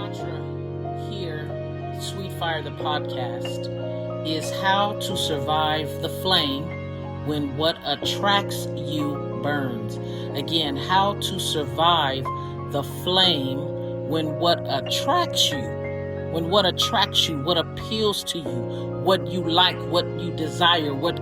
mantra here, Sweet Fire the podcast, is how to survive the flame when what attracts you burns. Again, how to survive the flame when what attracts you, what appeals to you, what you like, what you desire, what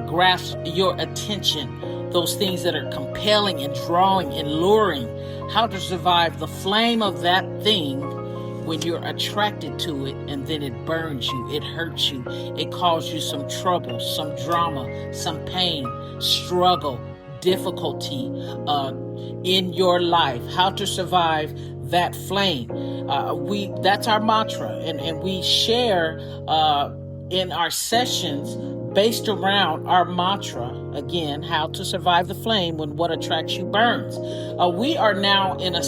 grasps your attention, those things that are compelling and drawing and luring, how to survive the flame of that thing when you're attracted to it and then it burns you, it hurts you, it causes you some trouble, some drama, some pain, struggle, difficulty in your life. How to survive that flame. That's our mantra, and we share in our sessions based around our mantra, again, how to survive the flame when what attracts you burns. We are now in a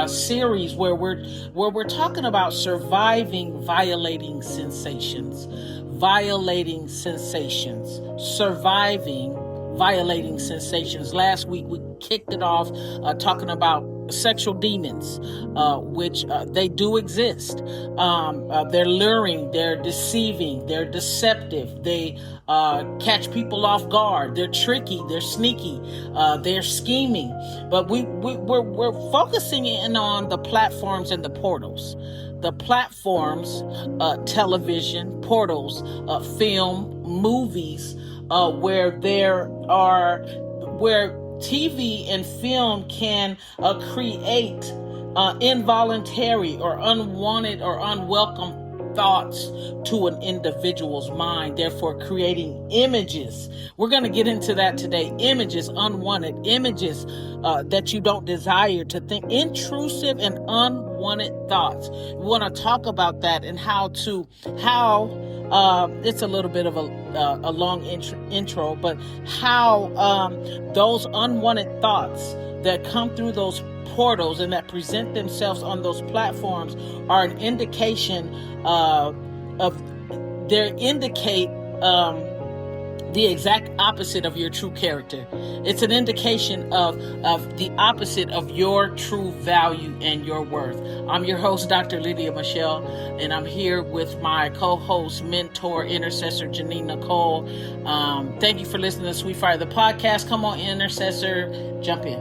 series where we're talking about surviving violating sensations, surviving violating sensations. Last week we kicked it off talking about sexual demons, which they do exist. They're luring, they're deceiving, they're deceptive, they catch people off guard, they're tricky, they're sneaky, they're scheming. But we're focusing in on the platforms and the portals. The platforms, television, portals, film, movies, where TV and film can create involuntary or unwanted or unwelcome thoughts to an individual's mind, therefore creating images. We're going to get into that today. Images, unwanted images that you don't desire to think, intrusive and unwanted thoughts. We want to talk about that and how it's a little bit of a long intro, but how those unwanted thoughts that come through those portals and that present themselves on those platforms are an indication indicate the exact opposite of your true character. It's an indication of the opposite of your true value and your worth. I'm your host, Dr. Lydia Michelle, and I'm here with my co-host, mentor, intercessor, Janine Nicole. Thank you for listening to Sweet Fire the podcast. Come on, intercessor, jump in.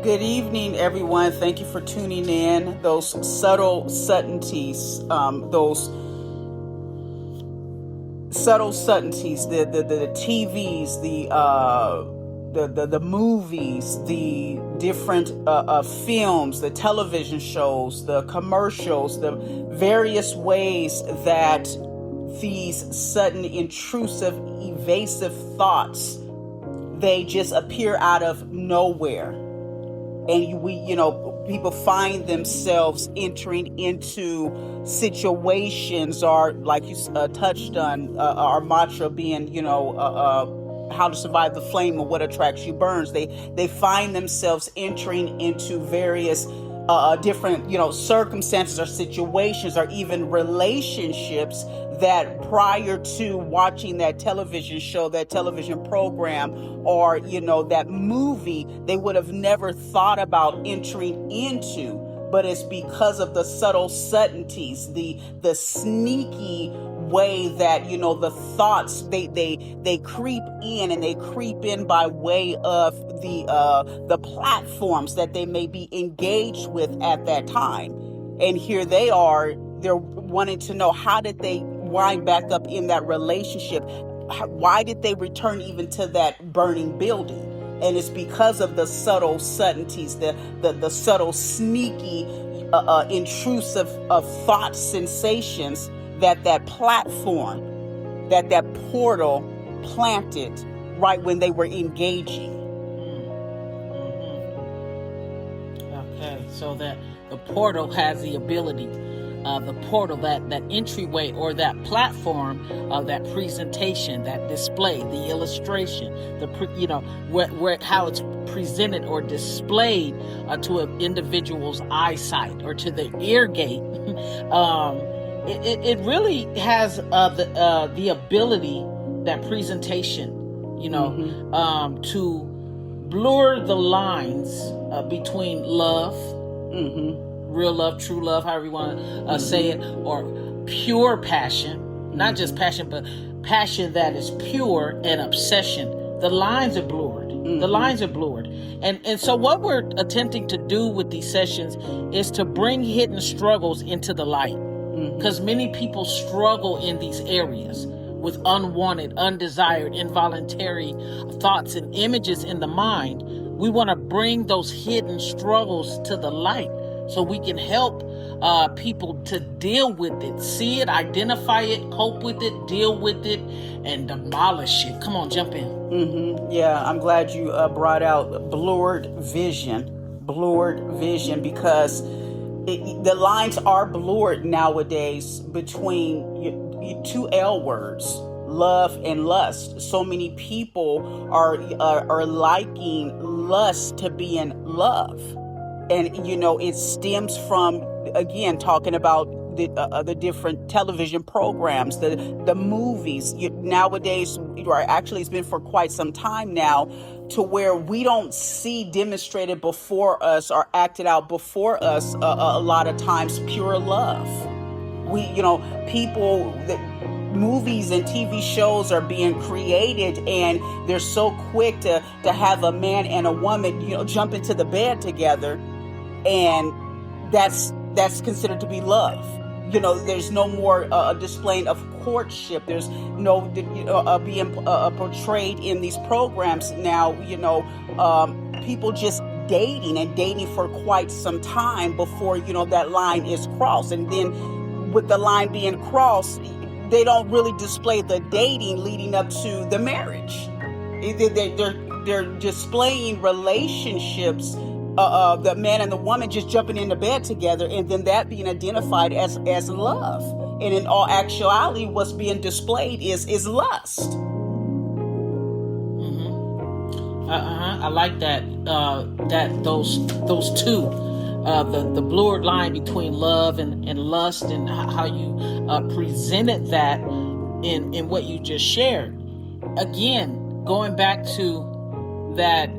Good evening, everyone. Thank you for tuning in. Those subtleties, the TVs, the movies, the different films, the television shows, the commercials, the various ways that these sudden, intrusive, evasive thoughts, they just appear out of nowhere. And people find themselves entering into situations, or like you touched on, our mantra being, how to survive the flame of what attracts you burns. They find themselves entering into various different, circumstances or situations or even relationships that prior to watching that television show, that television program, or, that movie, they would have never thought about entering into. But it's because of the subtle suddenties, the sneaky way that, the thoughts, they creep in, and they creep in by way of the platforms that they may be engaged with at that time. And here they're wanting to know, how did they wind back up in that relationship? Why did they return even to that burning building? And it's because of the subtle suddenties, the subtle, sneaky, intrusive thought sensations that platform, that portal planted right when they were engaging. Okay, so that the portal has the ability, the portal, that entryway or that platform, that presentation, that display, the illustration, how it's presented or displayed to an individual's eyesight or to the ear gate. It really has the ability, that presentation, to blur the lines between love, real love, true love, however you want to say it, or pure passion, not just passion, but passion that is pure, and obsession. The lines are blurred. The lines are blurred. And so what we're attempting to do with these sessions is to bring hidden struggles into the light. Because many people struggle in these areas with unwanted, undesired, involuntary thoughts and images in the mind. We want to bring those hidden struggles to the light so we can help people to deal with it, see it, identify it, cope with it, deal with it, and demolish it. Come on, jump in. Yeah, I'm glad you brought out blurred vision, because the lines are blurred nowadays between two L words, love and lust. So many people are liking lust to be in love. And, it stems from, again, talking about the different television programs, the movies. Nowadays, actually it's been for quite some time now, to where we don't see demonstrated before us or acted out before us a lot of times pure love. Movies and TV shows are being created, and they're so quick to have a man and a woman, jump into the bed together, and that's considered to be love. There's no more displaying of courtship. There's no being portrayed in these programs now. People just dating for quite some time before that line is crossed, and then with the line being crossed, they don't really display the dating leading up to the marriage. They're displaying relationships. The man and the woman just jumping into bed together, and then that being identified as love. And in all actuality, what's being displayed is lust. I like that. That those two, the blurred line between love and lust, and how you presented that in what you just shared. Again, going back to that.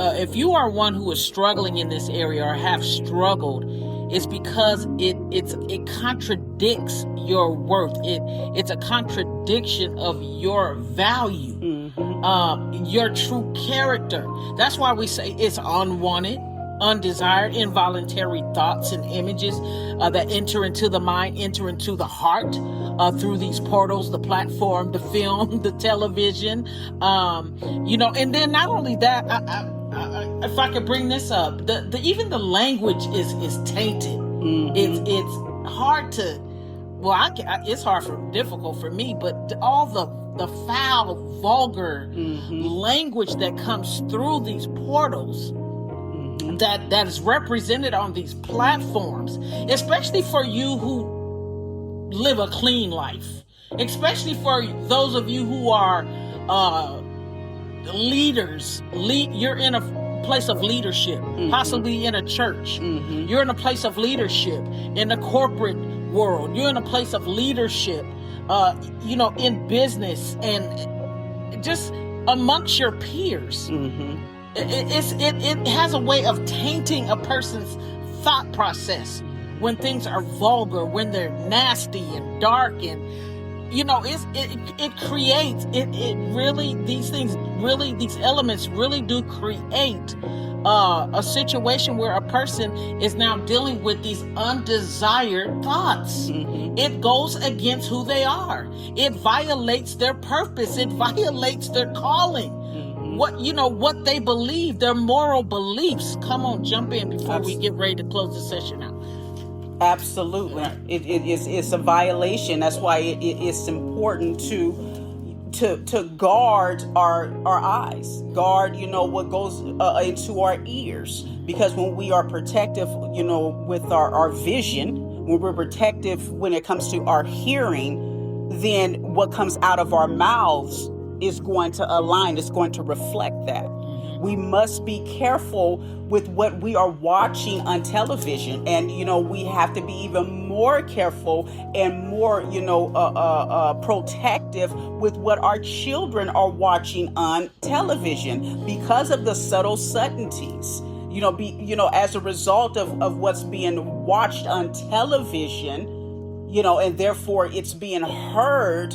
If you are one who is struggling in this area or have struggled, it's because it contradicts your worth. It's a contradiction of your value, your true character. That's why we say it's unwanted, undesired, involuntary thoughts and images that enter into the mind, enter into the heart through these portals, the platform, the film, the television, and then not only that, if I could bring this up, even the language is tainted. It's hard to, it's difficult for me, but all the foul, vulgar language that comes through these portals that is represented on these platforms, especially for you who live a clean life, especially for those of you who are leaders. You're in a place of leadership, possibly in a church. You're in a place of leadership in the corporate world. You're in a place of leadership, in business and just amongst your peers. It has a way of tainting a person's thought process when things are vulgar, when they're nasty and dark, and it creates these elements really do create a situation where a person is now dealing with these undesired thoughts. It goes against who they are. It violates their purpose. It violates their calling. What they believe, their moral beliefs. Come on, jump in before we get ready to close the session out. Absolutely. Right. It's a violation. That's why it's important to guard our eyes, guard what goes into our ears, because when we are protective with our vision, when we're protective when it comes to our hearing, then what comes out of our mouths is going to align, it's going to reflect that. We must be careful with what we are watching on television. And, we have to be even more careful and more, protective with what our children are watching on television because of the subtle suddenties. as a result of what's being watched on television, and therefore it's being heard.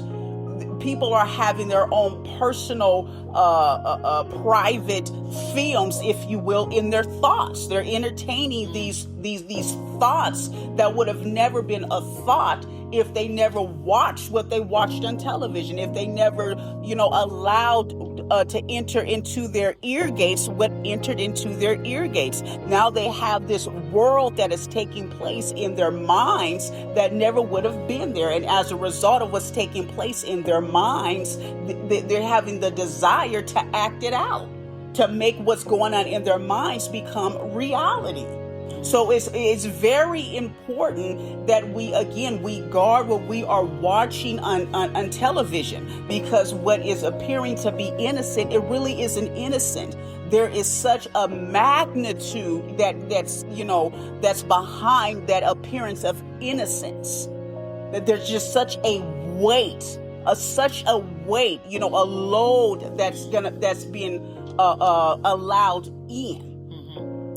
People are having their own personal, private films, if you will, in their thoughts. They're entertaining these thoughts that would have never been a thought if they never watched what they watched on television, if they never, allowed to enter into their ear gates what entered into their ear gates. Now they have this world that is taking place in their minds that never would have been there. And as a result of what's taking place in their minds, they're having the desire to act it out, to make what's going on in their minds become reality. So it's very important that we guard what we are watching on television, because what is appearing to be innocent, it really isn't innocent. There is such a magnitude that's behind that appearance of innocence, that there's just such a weight, a load that's being allowed in.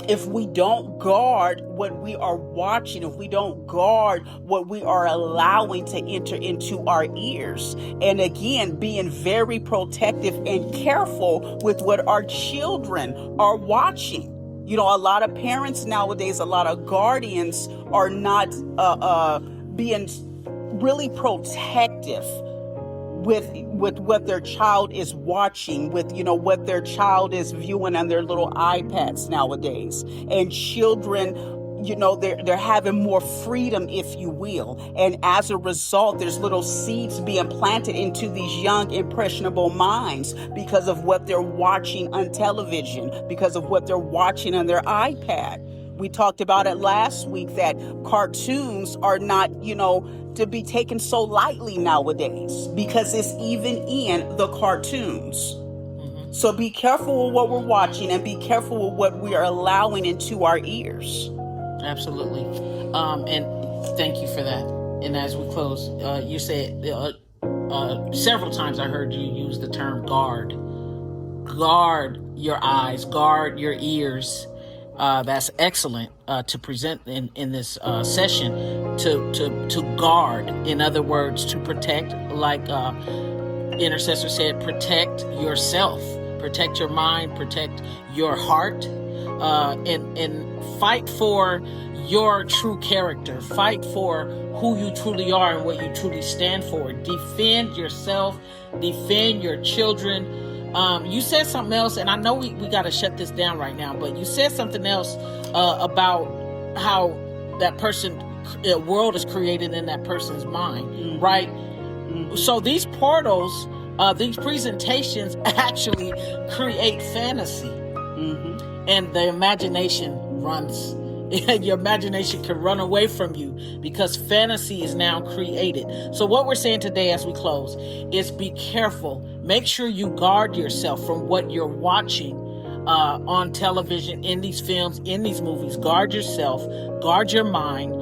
If we don't guard what we are watching, if we don't guard what we are allowing to enter into our ears, and again, being very protective and careful with what our children are watching. A lot of parents nowadays, a lot of guardians are not being really protective with what their child is watching, with what their child is viewing on their little iPads nowadays. And children, they're having more freedom, if you will. And as a result, there's little seeds being planted into these young, impressionable minds because of what they're watching on television, because of what they're watching on their iPad. We talked about it last week that cartoons are not, to be taken so lightly nowadays, because it's even in the cartoons. Mm-hmm. So be careful with what we're watching, and be careful with what we are allowing into our ears. Absolutely. And thank you for that. And as we close, you said several times I heard you use the term guard. Guard your eyes, guard your ears. That's excellent to present in this session. To guard, in other words, to protect, like intercessor said, protect yourself, protect your mind, protect your heart, and fight for your true character. Fight for who you truly are and what you truly stand for. Defend yourself, defend your children. You said something else, and I know we got to shut this down right now, but you said something else about how that world is created in that person's mind, mm-hmm. right? Mm-hmm. So these portals, these presentations actually create fantasy, mm-hmm. and the imagination runs. Your imagination can run away from you because fantasy is now created. So what we're saying today as we close is be careful. Make sure you guard yourself from what you're watching on television, in these films, in these movies. Guard yourself, guard your mind,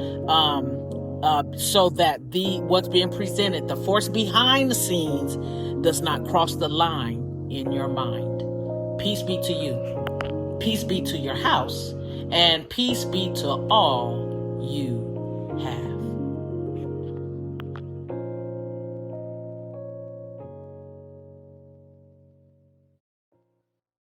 so that what's being presented, the force behind the scenes, does not cross the line in your mind. Peace be to you. Peace be to your house. And peace be to all you